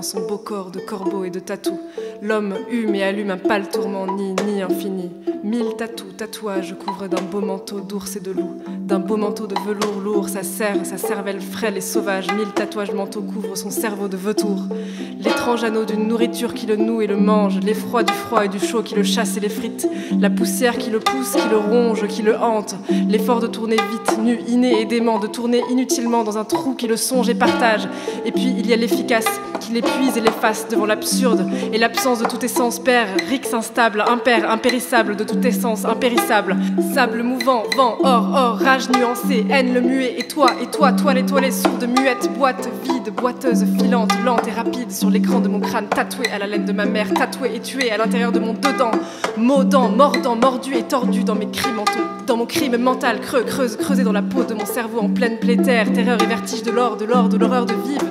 son beau corps de corbeau et de tatou. L'homme hume et allume un pâle tourment ni infini. 1000 tatouages couvrent d'un beau manteau d'ours et de loup. D'un beau manteau de velours lourd, sa cervelle frêle et sauvage. 1000 tatouages manteaux couvrent son cerveau de vautour. L'étrange anneau d'une nourriture qui le noue et le mange. L'effroi du froid et du chaud qui le chasse et l'effrite. La poussière qui le pousse, qui le ronge, qui le hante. L'effort de tourner vite, nu, inné et dément. De tourner inutilement dans un trou qui le songe et partage. Et puis il y a l'efficace qui l'épuise et l'efface devant l'absurde et l'absence de toute essence. Père, rix instable, impair, impérissable, de toute essence impérissable. Sable mouvant, vent, or, rage nuancée, haine le muet, et toi, l'étoilée sourde, muette, boîte vide, boiteuse, filante, lente et rapide sur l'écran de mon crâne, tatoué à la laine de ma mère, tatoué et tué à l'intérieur de mon dedans, maudant, mordant, mordu et tordu dans mes cris mentaux, dans mon crime mental, creusé dans la peau de mon cerveau en pleine plaie terre, terreur et vertige de l'or, de l'horreur de vivre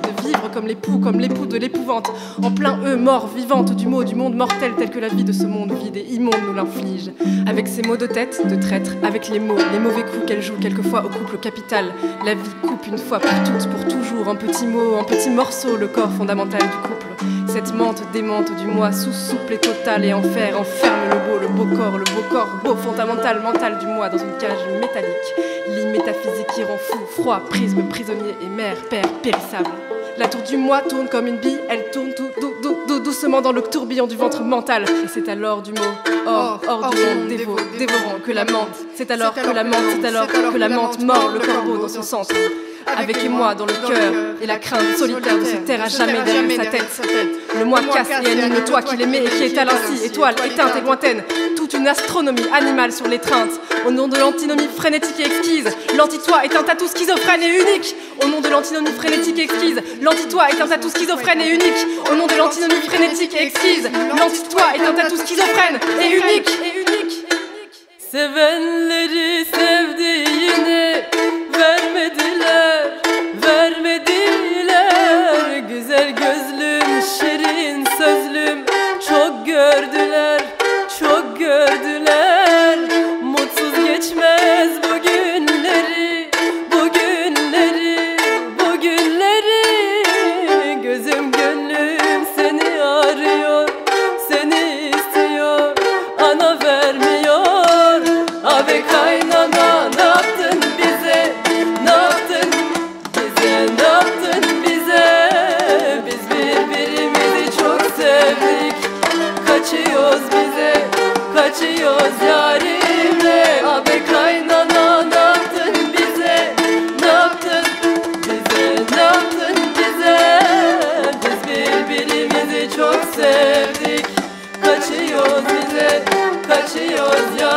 comme l'époux de l'épouvante, en plein mort vivante du mot du monde mortel tel que la vie de ce monde vide et immonde nous l'inflige. Avec ses mots de tête, de traître, avec les mots, les mauvais coups qu'elle joue quelquefois au couple capital. La vie coupe une fois pour toutes, pour toujours, un petit mot, un petit morceau, le corps fondamental du couple. Cette menthe démente du moi, sous souple et totale et enferme le beau corps, beau fondamental, mental du moi dans une cage métallique. Lit métaphysique qui rend fou, froid, prisme, prisonnier et mère, père, périssable. La tour du moi tourne comme une bille, elle tourne tout doucement dans le tourbillon du ventre mental. Et c'est alors du mot hors du monde dévorant que la menthe. C'est alors que la menthe mord le corbeau dans son centre. Avec émoi dans le cœur et la crainte solitaire de se taire à jamais derrière sa tête. Le moi casse et anime le toi qui l'aimait et qui étale ainsi, étoile éteinte et lointaine, toute une astronomie animale sur l'étreinte. Au nom de l'antinomie frénétique et exquise, l'anti-toi est un tatou schizophrène et unique. Au nom de l'antinomie frénétique et exquise, l'anti-toi est un tatou schizophrène et unique. Au nom de l'antinomie frénétique et exquise, l'anti-toi est un tatou schizophrène et unique. Sevenleri sevdiğini vermediler, güzel gözlüm, şirin sözlüm, çok gördüler, mutsuz geçmez bu günleri, gözüm gönlüm seni arıyor, seni istiyor, ana vermiyor, abi kaynana ne yaptın bize, ne yaptın bize, biz birbirimizi çok sevdik, kaçıyoruz yarimle, abi kaynana ne yaptın bize, ne yaptın bize, biz birbirimizi çok sevdik, kaçıyoruz yarimle.